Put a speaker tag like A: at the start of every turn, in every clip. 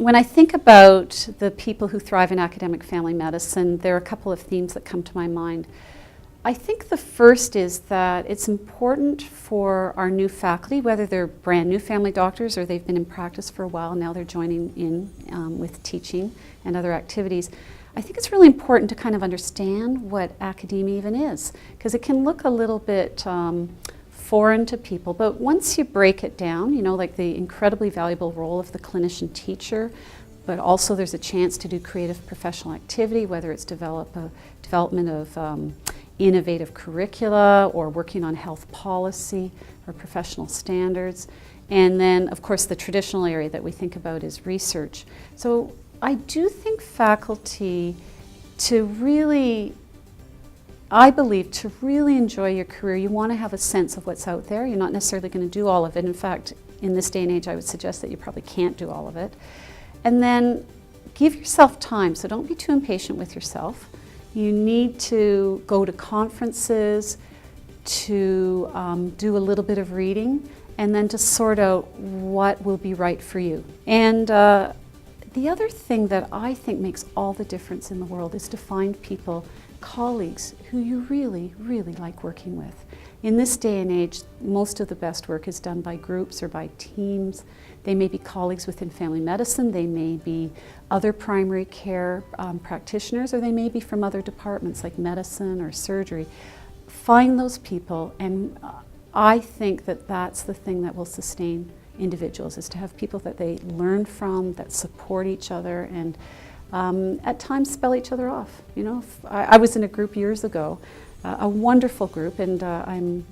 A: when I think about the people who thrive in academic family medicine, there are a couple of themes that come to my mind. I think the first is that it's important for our new faculty, whether they're brand new family doctors or they've been in practice for a while, now they're joining in with teaching and other activities. I think it's really important to kind of understand what academia even is, because it can look a little bit foreign to people, but once you break it down, you know, like the incredibly valuable role of the clinician teacher, but also there's a chance to do creative professional activity, whether it's development of innovative curricula or working on health policy or professional standards. And then, of course, the traditional area that we think about is research. So I do think faculty I believe to really enjoy your career, you want to have a sense of what's out there. You're not necessarily going to do all of it. In fact, in this day and age, I would suggest that you probably can't do all of it. And then give yourself time, so don't be too impatient with yourself. You need to go to conferences, to do a little bit of reading, and then to sort out what will be right for you. And the other thing that I think makes all the difference in the world is to find people, colleagues, who you really, really like working with. In this day and age, most of the best work is done by groups or by teams. They may be colleagues within family medicine, they may be other primary care practitioners, or they may be from other departments like medicine or surgery. Find those people, and I think that that's the thing that will sustain individuals, is to have people that they learn from, that support each other, and at times spell each other off. You know, I was in a group years ago, a wonderful group, and I'm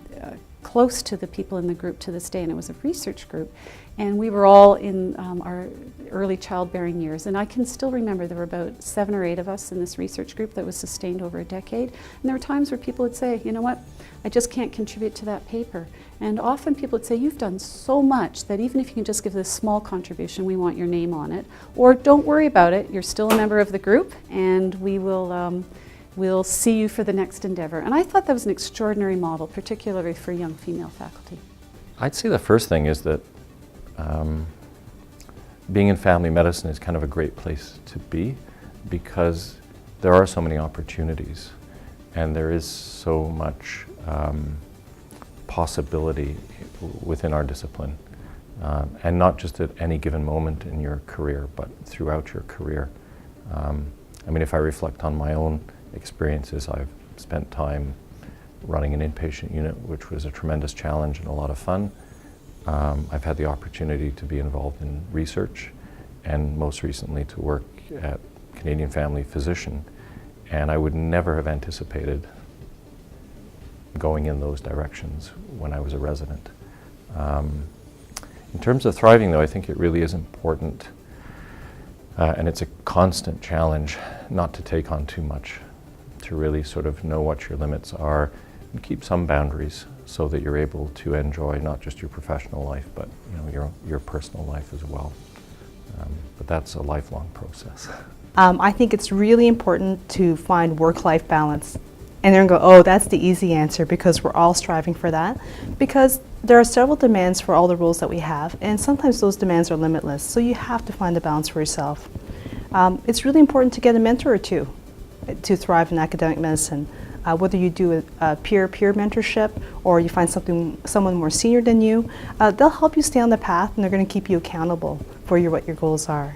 A: close to the people in the group to this day, and it was a research group, and we were all in our early childbearing years, and I can still remember there were about 7 or 8 of us in this research group that was sustained over a decade, and there were times where people would say, you know what, I just can't contribute to that paper. And often people would say, you've done so much that even if you can just give this small contribution, we want your name on it. Or don't worry about it, you're still a member of the group, and we will we'll see you for the next endeavor. And I thought that was an extraordinary model, particularly for young female faculty.
B: I'd say the first thing is that being in family medicine is kind of a great place to be, because there are so many opportunities and there is so much possibility within our discipline, and not just at any given moment in your career, but throughout your career. I mean, if I reflect on my own experiences, I've spent time running an inpatient unit, which was a tremendous challenge and a lot of fun. I've had the opportunity to be involved in research, and most recently to work at Canadian Family Physician, and I would never have anticipated going in those directions when I was a resident. In terms of thriving, though, I think it really is important, and it's a constant challenge not to take on too much, to really sort of know what your limits are and keep some boundaries so that you're able to enjoy not just your professional life, but your personal life as well. But that's a lifelong process.
C: I think it's really important to find work-life balance. And they're going to go, oh, that's the easy answer, because we're all striving for that. Because there are several demands for all the roles that we have, and sometimes those demands are limitless, so you have to find the balance for yourself. It's really important to get a mentor or two to thrive in academic medicine. Whether you do a peer-peer mentorship or you find someone more senior than you, they'll help you stay on the path, and they're going to keep you accountable for what your goals are.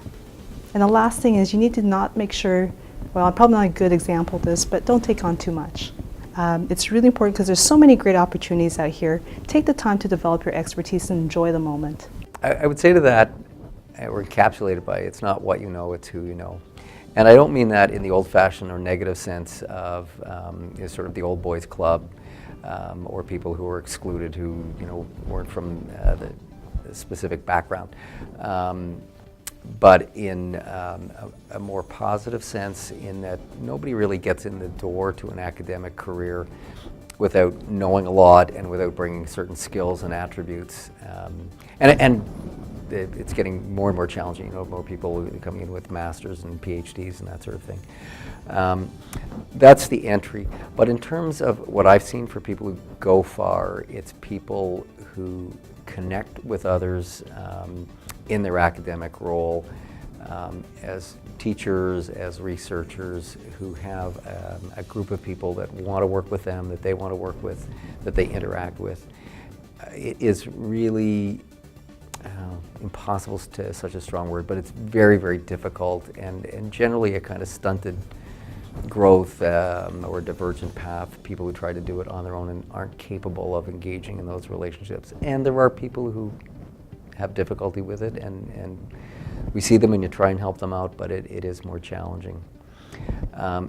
C: And the last thing is, you need to not make sure, well, I'm probably not a good example of this, but don't take on too much. It's really important because there's so many great opportunities out here. Take the time to develop your expertise and enjoy the moment.
D: I would say to that, we're encapsulated by it's not what you know, it's who you know. And I don't mean that in the old-fashioned or negative sense of sort of the old boys club, or people who were excluded who weren't from the specific background. But in a more positive sense, in that nobody really gets in the door to an academic career without knowing a lot and without bringing certain skills and attributes. And it's getting more and more challenging. More people coming in with masters and PhDs and that sort of thing. That's the entry. But in terms of what I've seen for people who go far, it's people who connect with others in their academic role, as teachers, as researchers who have a group of people that want to work with them, that they want to work with, that they interact with. It is really impossible to such a strong word, but it's very, very difficult and generally a kind of stunted growth or divergent path. People who try to do it on their own and aren't capable of engaging in those relationships. And there are people who have difficulty with it, and we see them and you try and help them out, but it is more challenging.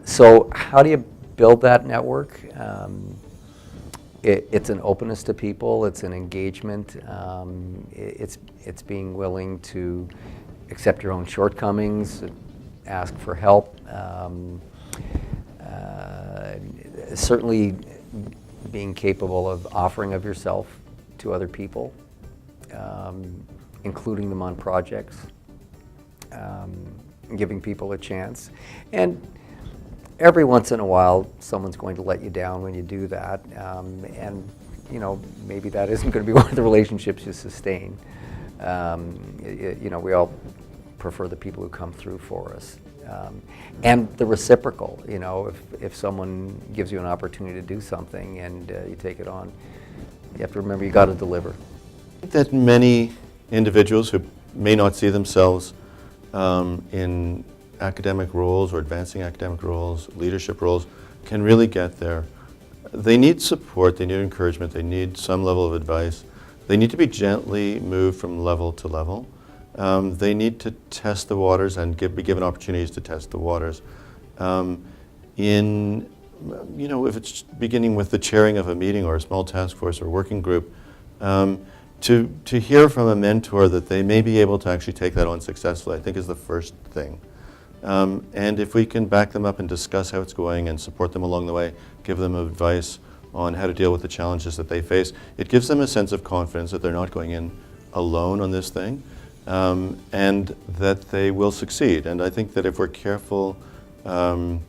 D: So how do you build that network? It's an openness to people, it's an engagement, it's being willing to accept your own shortcomings, ask for help, certainly being capable of offering of yourself to other people, including them on projects, giving people a chance. And every once in a while, someone's going to let you down when you do that, and you know, maybe that isn't going to be one of the relationships you sustain. You know, we all prefer the people who come through for us, and the reciprocal. You know, if someone gives you an opportunity to do something and you take it on, you have to remember you got to deliver.
E: I think that many individuals who may not see themselves in academic roles or advancing academic roles, leadership roles, can really get there. They need support, they need encouragement, they need some level of advice. They need to be gently moved from level to level. They need to test the waters and be given opportunities to test the waters. You know, if it's beginning with the chairing of a meeting or a small task force or working group, to hear from a mentor that they may be able to actually take that on successfully, I think is the first thing. And if we can back them up and discuss how it's going and support them along the way, give them advice on how to deal with the challenges that they face, it gives them a sense of confidence that they're not going in alone on this thing, and that they will succeed. And I think that if we're careful to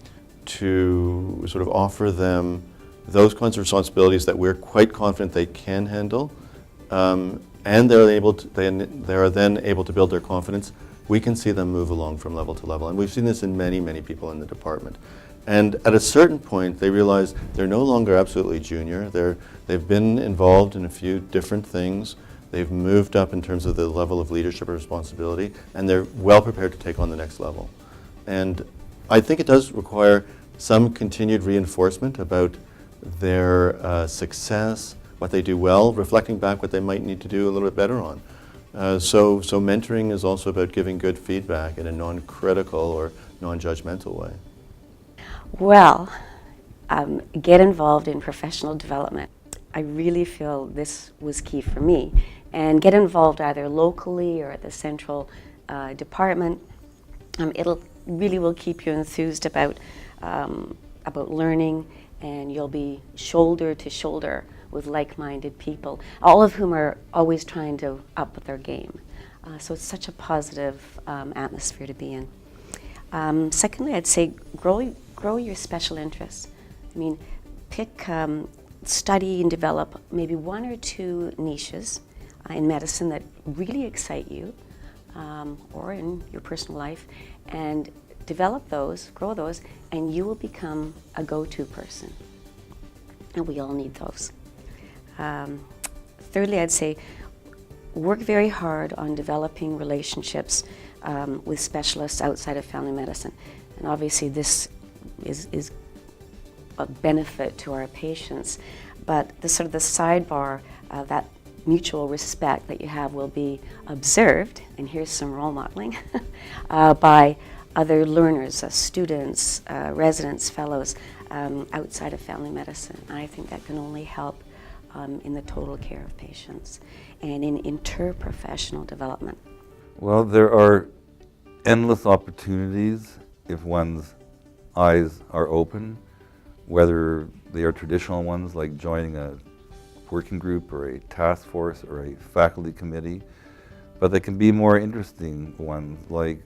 E: sort of offer them those kinds of responsibilities that we're quite confident they can handle, and they are then able to build their confidence, we can see them move along from level to level. And we've seen this in many, many people in the department. And at a certain point, they realize they're no longer absolutely junior. They've been involved in a few different things. They've moved up in terms of the level of leadership or responsibility, and they're well prepared to take on the next level. And I think it does require some continued reinforcement about their success, what they do well, reflecting back what they might need to do a little bit better on. So mentoring is also about giving good feedback in a non-critical or non-judgmental way.
F: Well, get involved in professional development. I really feel this was key for me. And get involved either locally or at the central department. It'll really will keep you enthused about learning, and you'll be shoulder to shoulder with like-minded people, all of whom are always trying to up their game. So it's such a positive atmosphere to be in. Secondly, I'd say grow your special interests. I mean, pick, study and develop maybe one or two niches in medicine that really excite you, or in your personal life, and develop those, grow those, and you will become a go-to person. And we all need those. Thirdly, I'd say work very hard on developing relationships with specialists outside of family medicine. And obviously this is a benefit to our patients, but the sort of the sidebar, that mutual respect that you have will be observed, and here's some role modeling, by other learners, students, residents, fellows outside of family medicine. And I think that can only help in the total care of patients and in interprofessional development.
G: Well, there are endless opportunities if one's eyes are open, whether they are traditional ones like joining a working group or a task force or a faculty committee, but they can be more interesting ones like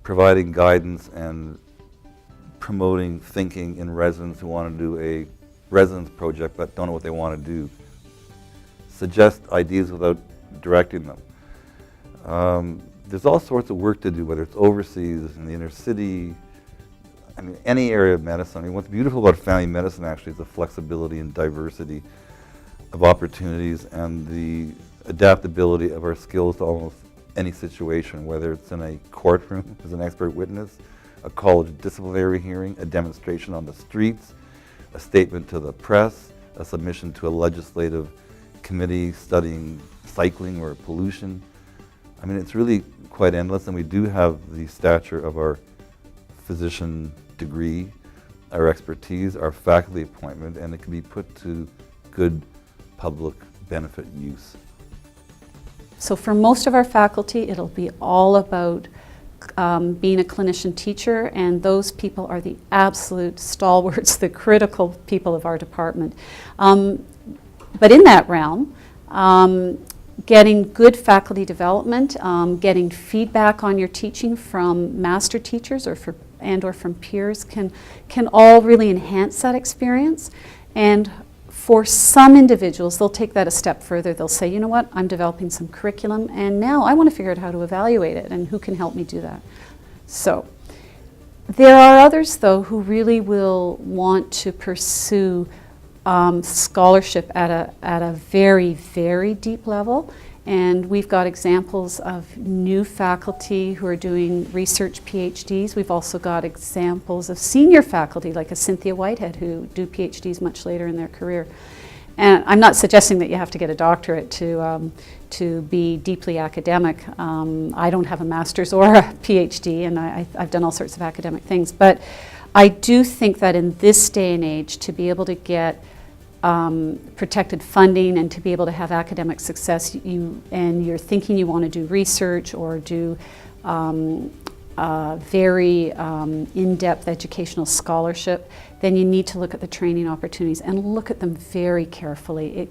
G: providing guidance and promoting thinking in residents who want to do a residence project but don't know what they want to do. Suggest ideas without directing them. there's all sorts of work to do, whether it's overseas, in the inner city, I mean, any area of medicine. I mean, what's beautiful about family medicine actually is the flexibility and diversity of opportunities and the adaptability of our skills to almost any situation, whether it's in a courtroom as an expert witness, a college disciplinary hearing, a demonstration on the streets, a statement to the press, a submission to a legislative committee studying cycling or pollution. I mean, it's really quite endless, and we do have the stature of our physician degree, our expertise, our faculty appointment, and it can be put to good public benefit use.
A: So for most of our faculty, it'll be all about being a clinician teacher, and those people are the absolute stalwarts, the critical people of our department. But in that realm, getting good faculty development, getting feedback on your teaching from master teachers or from peers can all really enhance that experience. And for some individuals, they'll take that a step further. They'll say, you know what, I'm developing some curriculum, and now I want to figure out how to evaluate it, and who can help me do that. So there are others, though, who really will want to pursue scholarship at a very, very deep level. And we've got examples of new faculty who are doing research PhDs. We've also got examples of senior faculty, like a Cynthia Whitehead, who do PhDs much later in their career. And I'm not suggesting that you have to get a doctorate to be deeply academic. I don't have a master's or a PhD, and I've done all sorts of academic things. But I do think that in this day and age, to be able to get protected funding and to be able to have academic success, and you're thinking you want to do research or do very in-depth educational scholarship, then you need to look at the training opportunities and look at them very carefully.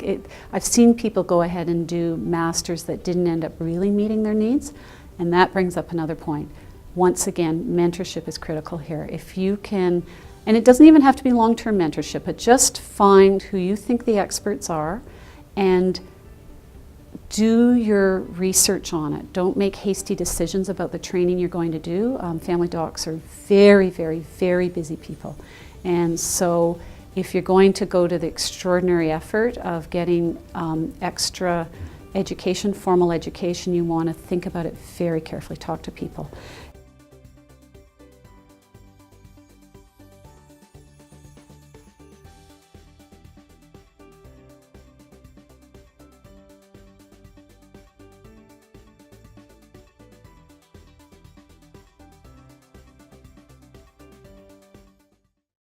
A: I've seen people go ahead and do masters that didn't end up really meeting their needs, and that brings up another point. Once again, mentorship is critical here. If you can, and it doesn't even have to be long-term mentorship, but just find who you think the experts are and do your research on it. Don't make hasty decisions about the training you're going to do. Family docs are very, very, very busy people. And so if you're going to go to the extraordinary effort of getting extra education, formal education, you want to think about it very carefully, talk to people.